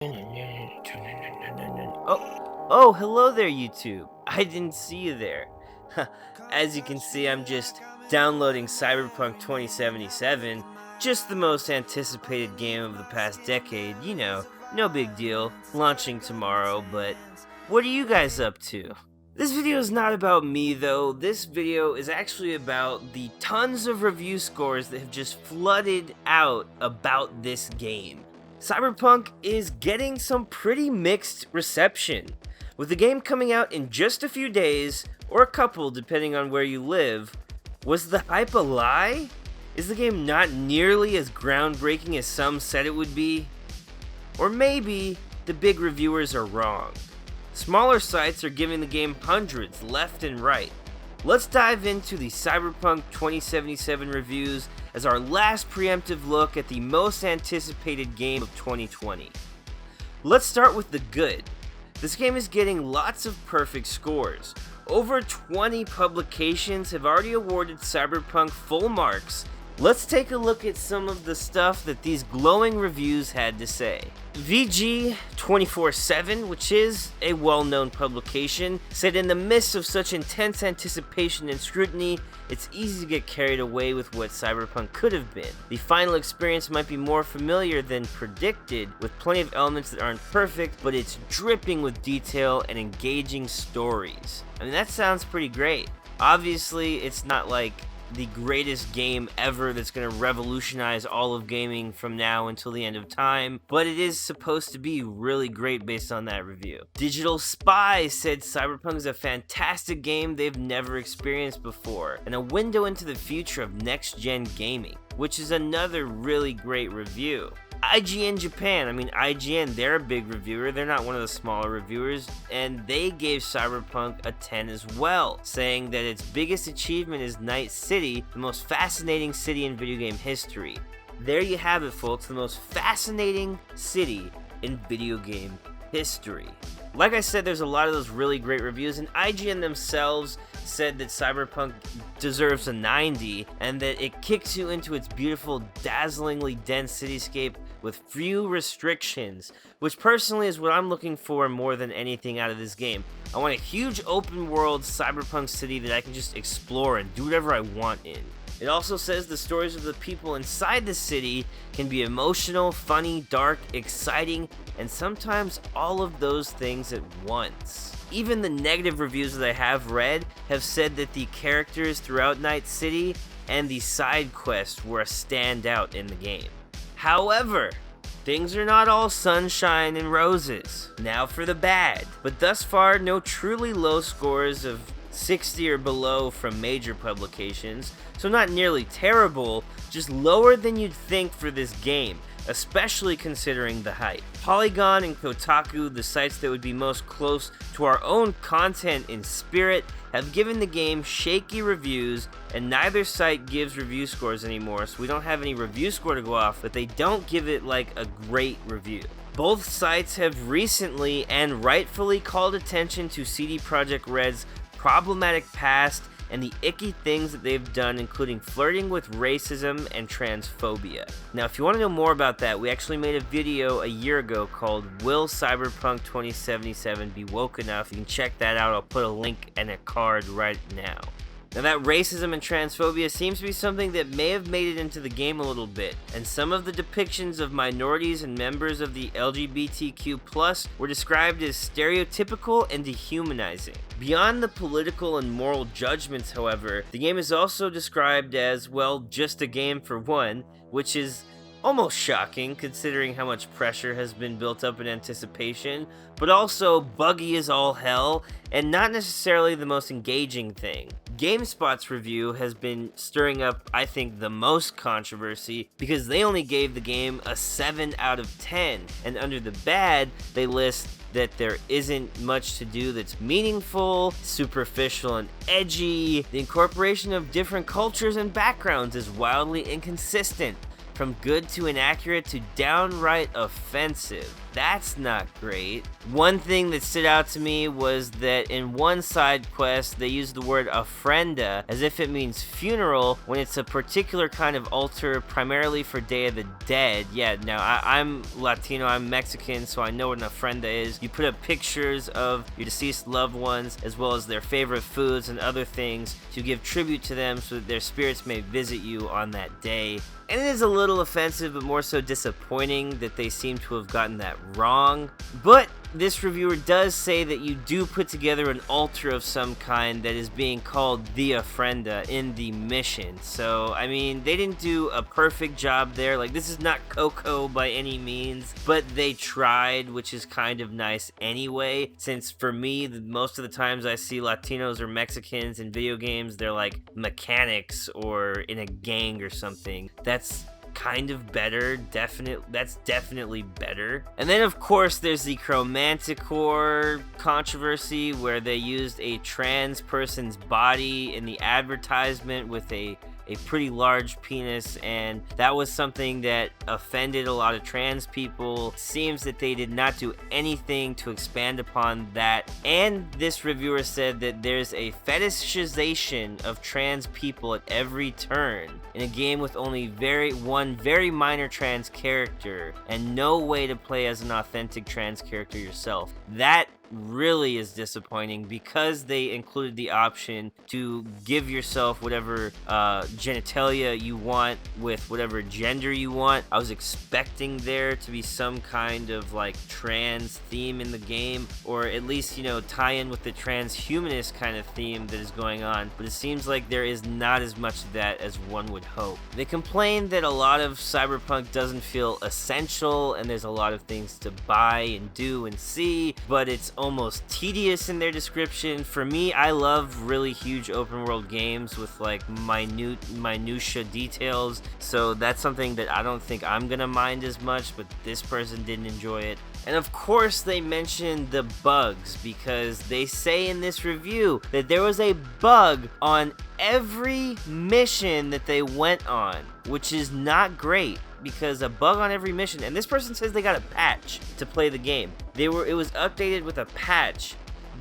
Oh, hello there, YouTube. I didn't see you there. As you can see, I'm just downloading Cyberpunk 2077, just the most anticipated game of the past decade. You know, no big deal, launching tomorrow, but what are you guys up to? This video is not about me though. This video is actually about the tons of review scores that have just flooded out about this game. Cyberpunk is getting some pretty mixed reception. With the game coming out in just a few days, or a couple depending on where you live, was the hype a lie? Is the game not nearly as groundbreaking as some said it would be? Or maybe the big reviewers are wrong. Smaller sites are giving the game hundreds left and right. Let's dive into the Cyberpunk 2077 reviews as our last preemptive look at the most anticipated game of 2020. Let's start with the good. This game is getting lots of perfect scores. Over 20 publications have already awarded Cyberpunk full marks. Let's take a look at some of the stuff that these glowing reviews had to say. VG 24/7, which is a well-known publication, said in the midst of such intense anticipation and scrutiny, it's easy to get carried away with what Cyberpunk could have been. The final experience might be more familiar than predicted, with plenty of elements that aren't perfect, but it's dripping with detail and engaging stories. I mean, that sounds pretty great. Obviously, it's not like the greatest game ever that's going to revolutionize all of gaming from now until the end of time, but it is supposed to be really great based on that review. Digital Spy said Cyberpunk is a fantastic game they've never experienced before, and a window into the future of next-gen gaming, which is another really great review. IGN Japan, IGN, they're a big reviewer, they're not one of the smaller reviewers, and they gave Cyberpunk a 10 as well, saying that its biggest achievement is Night City, the most fascinating city in video game history. There you have it, folks, the most fascinating city in video game history. Like I said, there's a lot of those really great reviews, and IGN themselves said that Cyberpunk deserves a 90, and that it kicks you into its beautiful, dazzlingly dense cityscape with few restrictions, which personally is what I'm looking for more than anything out of this game. I want a huge open world cyberpunk city that I can just explore and do whatever I want in. It also says the stories of the people inside the city can be emotional, funny, dark, exciting, and sometimes all of those things at once. Even the negative reviews that I have read have said that the characters throughout Night City and the side quests were a standout in the game. However, things are not all sunshine and roses. Now for the bad. But thus far, no truly low scores of 60 or below from major publications, so not nearly terrible, just lower than you'd think for this game, especially considering the hype. Polygon and Kotaku, the sites that would be most close to our own content in spirit, have given the game shaky reviews, and neither site gives review scores anymore, so we don't have any review score to go off, but they don't give it like a great review. Both sites have recently and rightfully called attention to CD Projekt Red's problematic past and the icky things that they've done, including flirting with racism and transphobia. Now, if you want to know more about that, we actually made a video a year ago called Will Cyberpunk 2077 Be Woke Enough? You can check that out. I'll put a link and a card right now. Now, that racism and transphobia seems to be something that may have made it into the game a little bit, and some of the depictions of minorities and members of the LGBTQ+ were described as stereotypical and dehumanizing. Beyond the political and moral judgments, however, the game is also described as, well, just a game for one, which is almost shocking considering how much pressure has been built up in anticipation, but also buggy as all hell, and not necessarily the most engaging thing. Gamespot's review has been stirring up, I think, the most controversy because they only gave the game a 7 out of 10, and under the bad, they list that there isn't much to do that's meaningful, superficial and edgy, the incorporation of different cultures and backgrounds is wildly inconsistent, from good to inaccurate to downright offensive. That's not great. One thing that stood out to me was that in one side quest, they use the word ofrenda as if it means funeral when it's a particular kind of altar primarily for Day of the Dead. Yeah, now I'm Latino, I'm Mexican, so I know what an ofrenda is. You put up pictures of your deceased loved ones as well as their favorite foods and other things to give tribute to them so that their spirits may visit you on that day. And it is a little offensive, but more so disappointing that they seem to have gotten that wrong. But this reviewer does say that you do put together an altar of some kind that is being called the ofrenda in the mission. So, I mean, they didn't do a perfect job there. Like, this is not Coco by any means, but they tried, which is kind of nice anyway. Since for me, most of the times I see Latinos or Mexicans in video games, they're like mechanics or in a gang or something. That's kind of better. That's definitely better. And then of course there's the chromanticore controversy where they used a trans person's body in the advertisement with a pretty large penis, and that was something that offended a lot of trans people. It seems that they did not do anything to expand upon that, and this reviewer said that there's a fetishization of trans people at every turn in a game with only one very minor trans character and no way to play as an authentic trans character yourself. That really is disappointing because they included the option to give yourself whatever genitalia you want with whatever gender you want. I was expecting there to be some kind of like trans theme in the game, or at least, you know, tie in with the transhumanist kind of theme that is going on, but it seems like there is not as much of that as one would hope. They complained that a lot of Cyberpunk doesn't feel essential and there's a lot of things to buy and do and see, but it's almost tedious in their description. For me, I love really huge open world games with like minutia details, so that's something that I don't think I'm gonna mind as much, but this person didn't enjoy it. And of course they mentioned the bugs, because they say in this review that there was a bug on every mission that they went on, which is not great, because a bug on every mission, and this person says they got a patch to play the game. It was updated with a patch,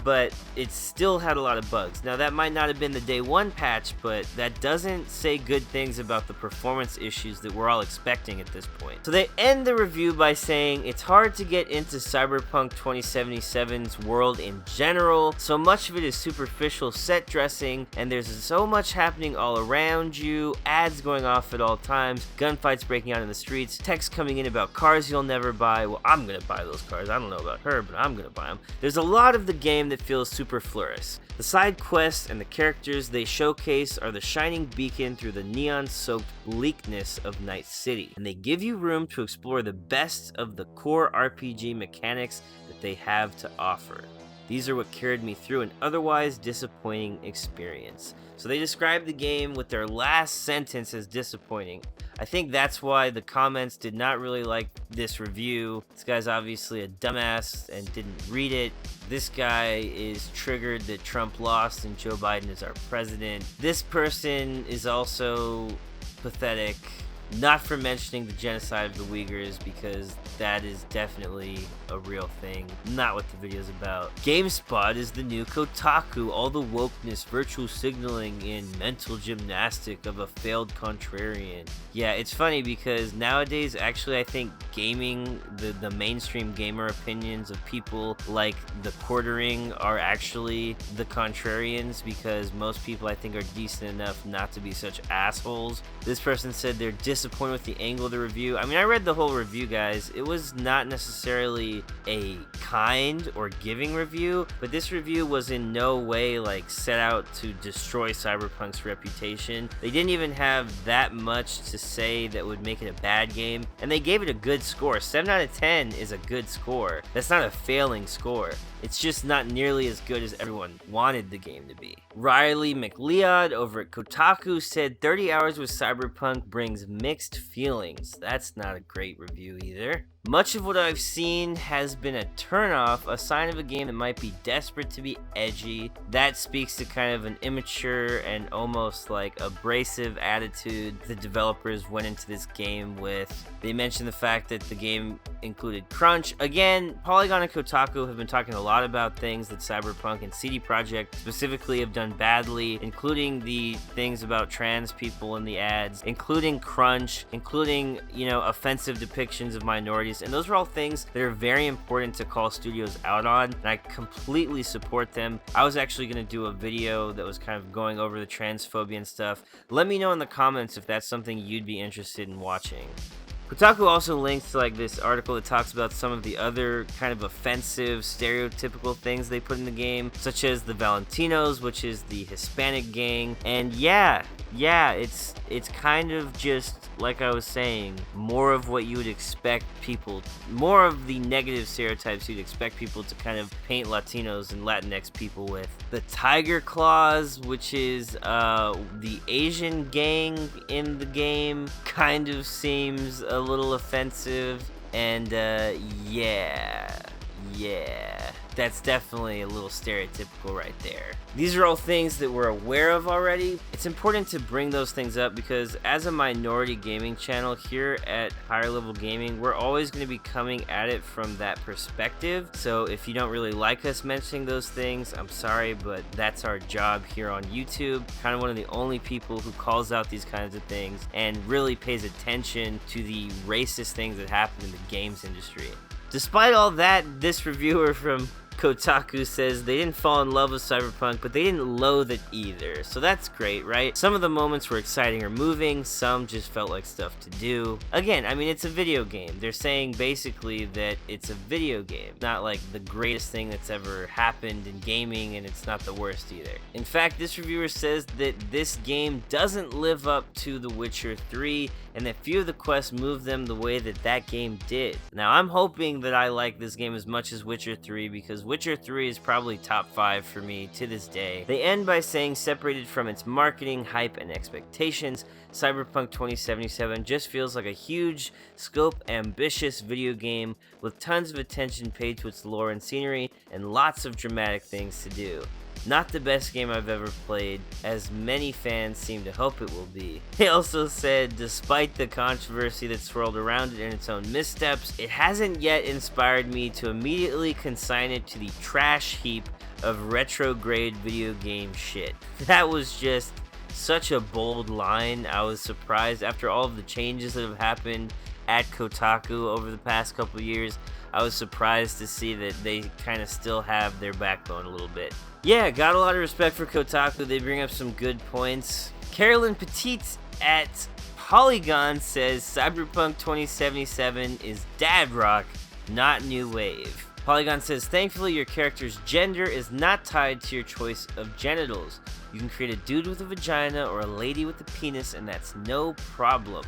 but it still had a lot of bugs. Now that might not have been the day one patch, but that doesn't say good things about the performance issues that we're all expecting at this point. So they end the review by saying it's hard to get into Cyberpunk 2077's world in general. So much of it is superficial set dressing, and there's so much happening all around you, ads going off at all times, gunfights breaking out in the streets, texts coming in about cars you'll never buy. Well, I'm gonna buy those cars. I don't know about her, but I'm gonna buy them. There's a lot of the game that feels superfluous. The side quests and the characters they showcase are the shining beacon through the neon-soaked bleakness of Night City, and they give you room to explore the best of the core RPG mechanics that they have to offer. These are what carried me through an otherwise disappointing experience. So they described the game with their last sentence as disappointing. I think that's why the comments did not really like this review. This guy's obviously a dumbass and didn't read it. This guy is triggered that Trump lost and Joe Biden is our president. This person is also pathetic. Not for mentioning the genocide of the Uyghurs, because that is definitely a real thing. Not what the video is about. Gamespot is the new Kotaku. All the wokeness, virtual signaling, and mental gymnastic of a failed contrarian. Yeah, it's funny because nowadays, actually, I think gaming, the mainstream gamer opinions of people like the Quartering are actually the contrarians, because most people, I think, are decent enough not to be such assholes. This person said they're disappointed with the angle of the review. I mean, I read the whole review, guys. It was not necessarily a kind or giving review, but this review was in no way like set out to destroy Cyberpunk's reputation. They didn't even have that much to say that would make it a bad game, and they gave it a good score. 7 out of 10 is a good score. That's not a failing score. It's just not nearly as good as everyone wanted the game to be. Riley McLeod over at Kotaku said 30 hours with Cyberpunk brings mixed feelings. That's not a great review either. Much of what I've seen has been a turnoff, a sign of a game that might be desperate to be edgy. That speaks to kind of an immature and almost like abrasive attitude the developers went into this game with. They mentioned the fact that the game included crunch. Again, Polygon and Kotaku have been talking a lot about things that Cyberpunk and CD Projekt specifically have done badly, including the things about trans people in the ads, including crunch, including, offensive depictions of minorities. And those are all things that are very important to call studios out on, and I completely support them. I was actually going to do a video that was kind of going over the transphobia and stuff. Let me know in the comments if that's something you'd be interested in watching. Kotaku also links to this article that talks about some of the other kind of offensive, stereotypical things they put in the game, such as the Valentinos, which is the Hispanic gang. And yeah, it's kind of just, like I was saying, more of what you would expect people, more of the negative stereotypes you'd expect people to kind of paint Latinos and Latinx people with. The Tiger Claws, which is the Asian gang in the game, kind of seems a little offensive, and yeah, that's definitely a little stereotypical right there. These are all things that we're aware of already. It's important to bring those things up because as a minority gaming channel here at Higher Level Gaming, we're always going to be coming at it from that perspective. So if you don't really like us mentioning those things, I'm sorry, but that's our job here on YouTube. Kind of one of the only people who calls out these kinds of things and really pays attention to the racist things that happen in the games industry. Despite all that, this reviewer from Kotaku says they didn't fall in love with Cyberpunk, but they didn't loathe it either. So that's great, right? Some of the moments were exciting or moving, some just felt like stuff to do. Again, I mean, it's a video game. They're saying basically that it's a video game, not like the greatest thing that's ever happened in gaming, and it's not the worst either. In fact, this reviewer says that this game doesn't live up to The Witcher 3, and that few of the quests move them the way that that game did. Now, I'm hoping that I like this game as much as Witcher 3, because Witcher 3 is probably top 5 for me to this day. They end by saying, separated from its marketing, hype, and expectations, Cyberpunk 2077 just feels like a huge, scope, ambitious video game with tons of attention paid to its lore and scenery, and lots of dramatic things to do. Not the best game I've ever played, as many fans seem to hope it will be. They also said, despite the controversy that swirled around it and its own missteps, it hasn't yet inspired me to immediately consign it to the trash heap of retrograde video game shit. That was just such a bold line. I was surprised after all of the changes that have happened at Kotaku over the past couple years. I was surprised to see that they kind of still have their backbone a little bit. Yeah, got a lot of respect for Kotaku. They bring up some good points. Carolyn Petit at Polygon says Cyberpunk 2077 is dad rock, not new wave. Polygon says, thankfully your character's gender is not tied to your choice of genitals. You can create a dude with a vagina or a lady with a penis, and that's no problem.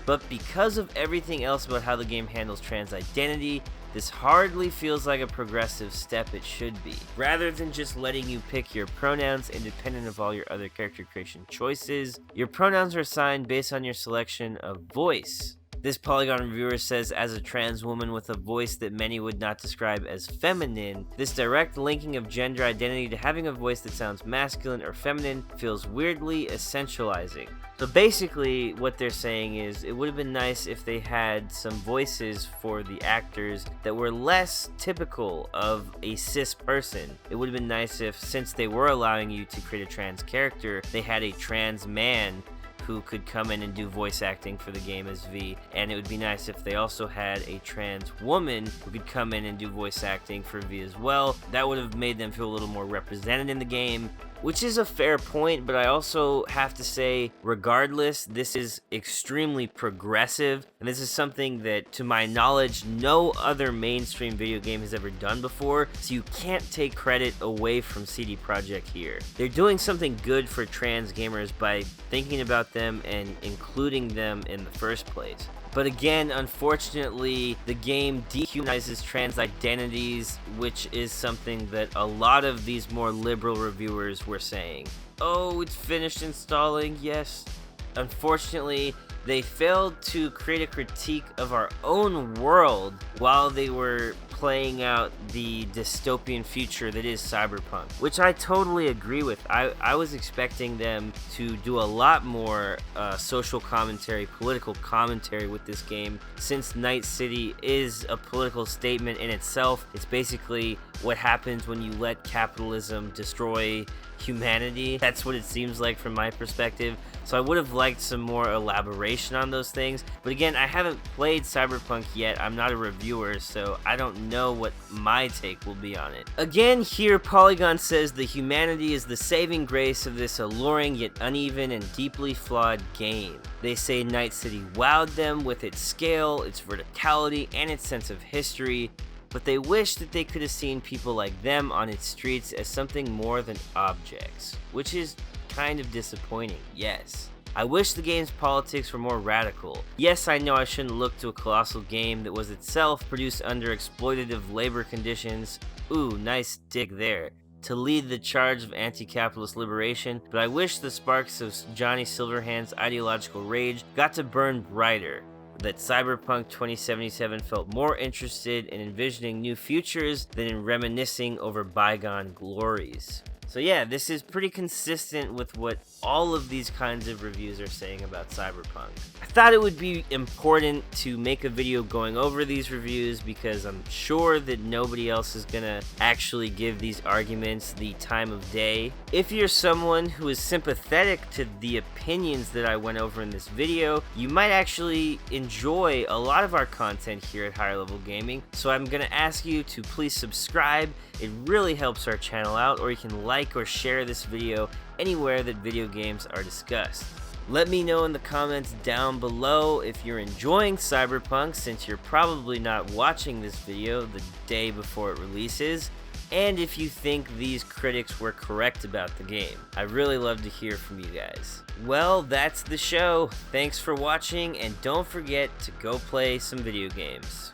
But because of everything else about how the game handles trans identity, this hardly feels like a progressive step it should be. Rather than just letting you pick your pronouns independent of all your other character creation choices, your pronouns are assigned based on your selection of voice. This Polygon reviewer says, as a trans woman with a voice that many would not describe as feminine, this direct linking of gender identity to having a voice that sounds masculine or feminine feels weirdly essentializing. So basically what they're saying is it would have been nice if they had some voices for the actors that were less typical of a cis person. It would have been nice if, since they were allowing you to create a trans character, they had a trans man who could come in and do voice acting for the game as V, and it would be nice if they also had a trans woman who could come in and do voice acting for V as well. That would have made them feel a little more represented in the game, which is a fair point, but I also have to say, regardless, this is extremely progressive, and this is something that, to my knowledge, no other mainstream video game has ever done before, so you can't take credit away from CD Projekt here. They're doing something good for trans gamers by thinking about them and including them in the first place. But again, unfortunately, the game dehumanizes trans identities, which is something that a lot of these more liberal reviewers were saying. Oh, it's finished installing, yes. Unfortunately, They failed to create a critique of our own world while they were playing out the dystopian future that is Cyberpunk, which I totally agree with. I was expecting them to do a lot more social commentary, political commentary with this game, since Night City is a political statement in itself. It's basically what happens when you let capitalism destroy humanity. That's what it seems like from my perspective. So I would have liked some more elaboration on those things. But again, I haven't played Cyberpunk yet. I'm not a reviewer, so I don't know what my take will be on it. Again, here Polygon says the humanity is the saving grace of this alluring yet uneven and deeply flawed game. They say Night City wowed them with its scale, its verticality, and its sense of history, but they wish that they could have seen people like them on its streets as something more than objects, which is kind of disappointing, yes. I wish the game's politics were more radical. Yes, I know I shouldn't look to a colossal game that was itself produced under exploitative labor conditions, ooh, nice dig there, to lead the charge of anti-capitalist liberation, but I wish the sparks of Johnny Silverhand's ideological rage got to burn brighter, that Cyberpunk 2077 felt more interested in envisioning new futures than in reminiscing over bygone glories. So yeah, this is pretty consistent with what all of these kinds of reviews are saying about Cyberpunk. I thought it would be important to make a video going over these reviews because I'm sure that nobody else is gonna actually give these arguments the time of day. If you're someone who is sympathetic to the opinions that I went over in this video, you might actually enjoy a lot of our content here at Higher Level Gaming. So I'm gonna ask you to please subscribe. It really helps our channel out, or you can like or share this video anywhere that video games are discussed. Let me know in the comments down below if you're enjoying Cyberpunk, since you're probably not watching this video the day before it releases, and if you think these critics were correct about the game. I'd really love to hear from you guys. Well, that's the show. Thanks for watching, and don't forget to go play some video games.